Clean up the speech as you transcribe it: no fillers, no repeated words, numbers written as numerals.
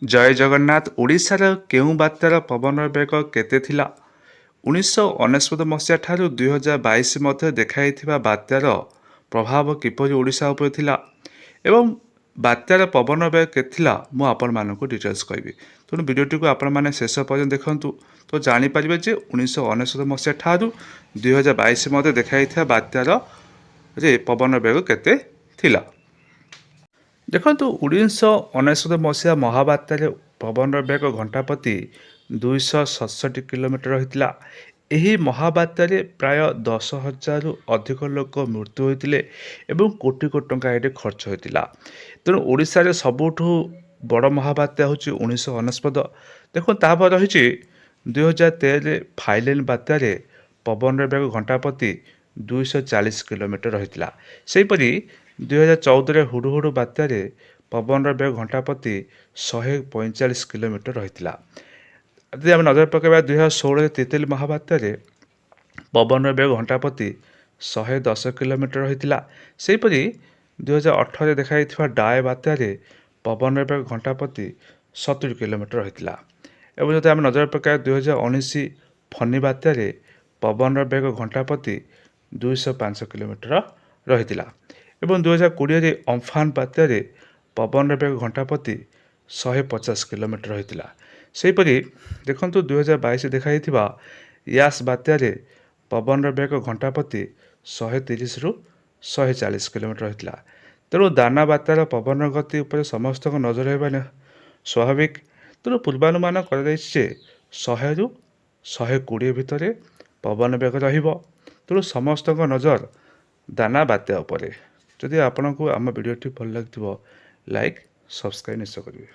जय जगन्नाथ। ओडिशार केउं बात्यार पवन बेग केते थिला? 1999 मसीहा ठारू 2022 मध्य देखाइथिबा बात्यार प्रभाव किपरि ओडिशा उपर थिला एवं बात्यार पवन बेग केते थिला मु आपण मानकु डिटेल्स कहबी। तेणु वीडियोटी को आपण माने शेष पर्यंत देखंतु तो जानि परिबे जे 1999 मसीहा ठारू 2022 मध्य देखाइथिबा बात्यार रे पवन बेग केते थिला। देखନ୍ତୁ 1999 मसीहा महाबात्यारे पवन बेग घंटा प्रति 267 किलोमीटर होता। ଏହି ମହାବାତ୍ୟାରେ ପ୍ରାୟ 10,000ରୁ ଅଧିକ ଲୋକ ମୃତ୍ୟୁ ହୋଇଥିଲେ ଏବଂ କୋଟି କୋଟି ଟଙ୍କା ଏଠି ଖର୍ଚ୍ଚ ହୋଇଥିଲା। ତେଣୁ ଓଡ଼ିଶାରେ ସବୁଠୁ ବଡ଼ ମହାବାତ୍ୟା ହେଉଛି 1999। ଦେଖନ୍ତୁ ତାପରେ ରହିଛି 2013ରେ ଫାଇଲିନ୍ ବାତ୍ୟାରେ ପବନର ବେଗ ଘଣ୍ଟା ପ୍ରତି 240 କିଲୋମିଟର ରହିଥିଲା। ସେହିପରି 2014ରେ ହୁଡ଼ୁହୁଡ଼ୁ ବାତ୍ୟାରେ ପବନର ବେଗ ଘଣ୍ଟା ପ୍ରତି 145 କିଲୋମିଟର ରହିଥିଲା। ଯଦି ଆମେ ନଜର ପକାଇବା 2016ରେ ତିତଲି ମହାବାତ୍ୟାରେ ପବନର ବେଗ ଘଣ୍ଟା ପ୍ରତି 110 କିଲୋମିଟର ରହିଥିଲା। ସେହିପରି 2018ରେ ଦେଖାଯାଇଥିବା ଡାଏ ବାତ୍ୟାରେ ପବନର ବେଗ ଘଣ୍ଟା ପ୍ରତି 70 କିଲୋମିଟର ରହିଥିଲା। ଏବଂ ଯଦି ଆମେ ନଜର ପକାଇବା 2019 ଫନି ବାତ୍ୟାରେ ପବନର ବେଗ ଘଣ୍ଟା ପ୍ରତି 205 କିଲୋମିଟର ରହିଥିଲା। ଏବଂ 2020ରେ ଅମ୍ଫାନ ବାତ୍ୟାରେ ପବନର ବେଗ ଘଣ୍ଟା ପ୍ରତି 150 କିଲୋମିଟର ରହିଥିଲା। ସେହିପରି ଦେଖନ୍ତୁ 2022 ଦେଖାଯାଇଥିବା ୟାସ୍ ବାତ୍ୟାରେ ପବନର ବେଗ ଘଣ୍ଟା ପ୍ରତି 130ରୁ 140 କିଲୋମିଟର ରହିଥିଲା। ତେଣୁ ଦାନା ବାତ୍ୟାର ପବନର ଗତି ଉପରେ ସମସ୍ତଙ୍କ ନଜର ରହିବା ସ୍ୱାଭାବିକ। ତେଣୁ ପୂର୍ବାନୁମାନ କରାଯାଇଛି ଯେ 100ରୁ 120 ଭିତରେ ପବନ ବେଗ ରହିବ। ତେଣୁ ସମସ୍ତଙ୍କ ନଜର ଦାନା ବାତ୍ୟା ଉପରେ। ଯଦି ଆପଣଙ୍କୁ ଆମ ଭିଡ଼ିଓଟି ଭଲ ଲାଗିଥିବ ଲାଇକ୍ ସବସ୍କ୍ରାଇବ୍ ନିଶ୍ଚୟ କରିବେ।